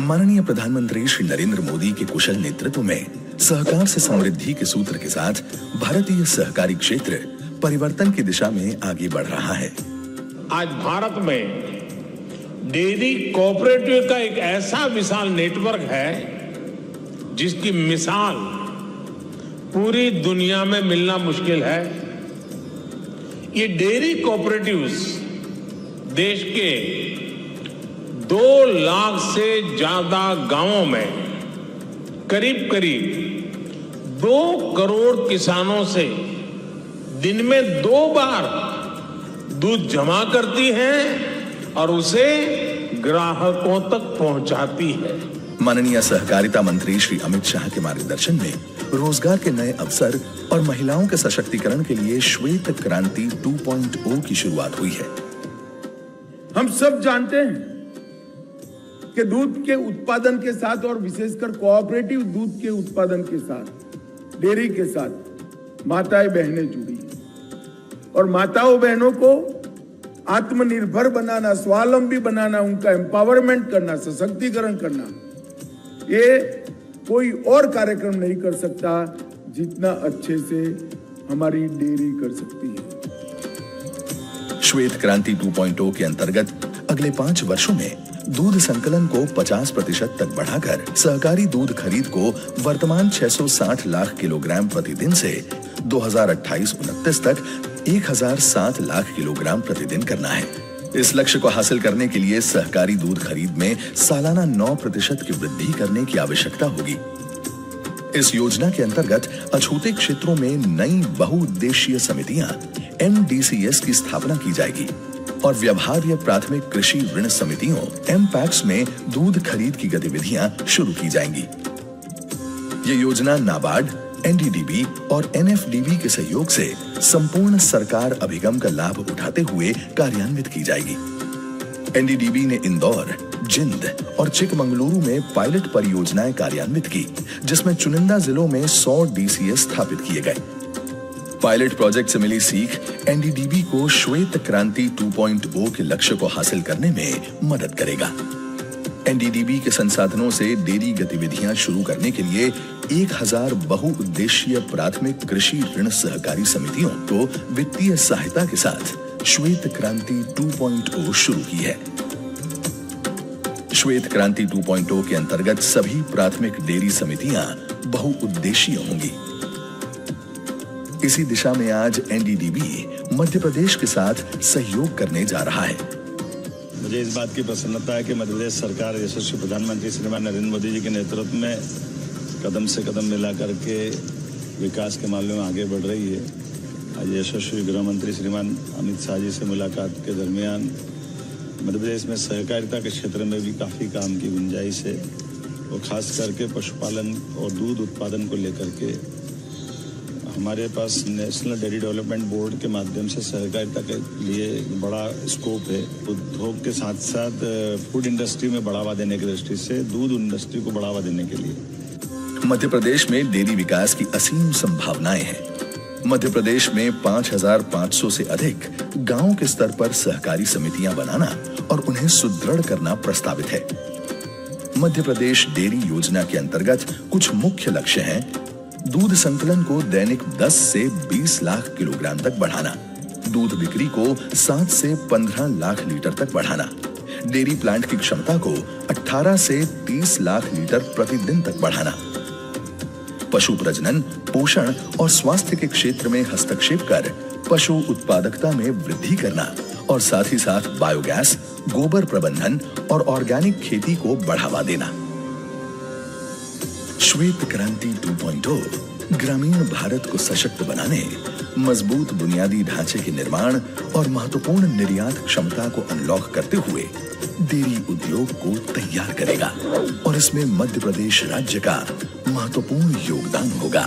माननीय प्रधानमंत्री श्री नरेंद्र मोदी के कुशल नेतृत्व में सहकार से समृद्धि के सूत्र के साथ भारतीय सहकारी क्षेत्र परिवर्तन की दिशा में आगे बढ़ रहा है। आज भारत में डेयरी कोऑपरेटिव का एक ऐसा विशाल नेटवर्क है जिसकी मिसाल पूरी दुनिया में मिलना मुश्किल है। ये डेयरी कोऑपरेटिव्स देश के 2 लाख से ज्यादा गांवों में करीब 2 करोड़ किसानों से दिन में 2 बार दूध जमा करती हैं और उसे ग्राहकों तक पहुंचाती है। माननीय सहकारिता मंत्री श्री अमित शाह के मार्गदर्शन में रोजगार के नए अवसर और महिलाओं के सशक्तिकरण के लिए श्वेत क्रांति 2.0 की शुरुआत हुई है। हम सब जानते हैं कि दूध के उत्पादन के साथ और विशेषकर कोऑपरेटिव दूध के उत्पादन के साथ डेयरी के साथ माताएं बहनें जुड़ी हैं और माताओं बहनों को आत्मनिर्भर बनाना, स्वावलंबी बनाना, उनका एम्पावरमेंट करना, सशक्तिकरण करना, ये कोई और कार्यक्रम नहीं कर सकता जितना अच्छे से हमारी डेयरी कर सकती है। श्वेत क्रांति 2.0 के अंतर्गत अगले 5 वर्षों में दूध संकलन को 50% तक बढ़ाकर सहकारी दूध खरीद को वर्तमान 660 लाख किलोग्राम प्रतिदिन से 2028-29 तक 1007 लाख किलोग्राम प्रतिदिन करना है। इस लक्ष्य को हासिल करने के लिए सहकारी दूध खरीद में सालाना 9% की वृद्धि करने की आवश्यकता होगी। इस योजना के अंतर्गत अछूते क्षेत्रों में नई बहुउद्देशीय समितियां MDCS की स्थापना की जाएगी और व्यवहार्य प्राथमिक कृषि ऋण समितियों MPACS में दूध खरीद की गतिविधियां शुरू की जाएंगी। ये योजना नाबार्ड, NDDB और NFDB के सहयोग से संपूर्ण सरकार अभिगम का लाभ उठाते हुए कार्यान्वित की जाएगी। NDDB ने इंदौर, जिंद और चिकमंगलुरु में पायलट परियोजनाएं कार्यान्वित की, जिसमें चुनिंदा जिलों में 100 DCS स्थापित किए गए। पायलट प्रोजेक्ट से मिली सीख NDDB को श्वेत क्रांति 2.0 के लक्ष्य को हासिल करने में मदद करेगा। NDDB के संसाधनों से डेयरी गतिविधियां शुरू करने के लिए 1000 बहुउद्देशीय प्राथमिक कृषि ऋण सहकारी समितियों को वित्तीय सहायता के साथ श्वेत क्रांति 2.0 शुरू की है। श्वेत क्रांति 2.0 के अंतर्गत सभी प्राथमिक डेयरी समितियां बहुउद्देशीय होंगी। इसी दिशा में आज NDDB मध्य प्रदेश के साथ सहयोग करने जा रहा है। मुझे इस बात की प्रसन्नता है कि मध्य प्रदेश सरकार यशस्वी प्रधानमंत्री श्रीमान नरेंद्र मोदी जी के नेतृत्व में कदम से कदम मिला करके विकास के मामले में आगे बढ़ रही है। आज यशस्वी गृह मंत्री श्रीमान अमित शाह जी से मुलाकात के दरमियान मध्य प्रदेश में सहकारिता के क्षेत्र में भी काफ़ी काम की गुंजाइश है और खास करके पशुपालन और दूध उत्पादन को लेकर के हमारे पास नेशनल डेयरी डेवलपमेंट बोर्ड के माध्यम से सहकारिता के लिए बड़ा स्कोप है। उद्योग के साथ साथ फूड इंडस्ट्री में बढ़ावा देने की दृष्टि से दूध इंडस्ट्री को बढ़ावा देने के लिए मध्य प्रदेश में डेयरी विकास की असीम संभावनाएं हैं। मध्य प्रदेश में 5500 से अधिक गांव के स्तर पर सहकारी समितियां बनाना और उन्हें सुदृढ़ करना प्रस्तावित है। मध्य प्रदेश डेयरी योजना के अंतर्गत कुछ मुख्य लक्ष्य हैं। दूध संकलन को दैनिक 10 से 20 लाख किलोग्राम तक बढ़ाना, दूध बिक्री को 7 से 15 लाख लीटर तक बढ़ाना, डेयरी प्लांट की क्षमता को 18 से 30 लाख लीटर प्रतिदिन तक बढ़ाना, पशु प्रजनन, पोषण और स्वास्थ्य के क्षेत्र में हस्तक्षेप कर पशु उत्पादकता में वृद्धि करना और साथ ही साथ बायोगैस, गोबर प्रबंधन और ऑर्गेनिक खेती को बढ़ावा देना। श्वेत क्रांति 2.0 ग्रामीण भारत को सशक्त बनाने, मजबूत बुनियादी ढांचे के निर्माण और महत्वपूर्ण निर्यात क्षमता को अनलॉक करते हुए डेयरी उद्योग को तैयार करेगा और इसमें मध्य प्रदेश राज्य का महत्वपूर्ण योगदान होगा।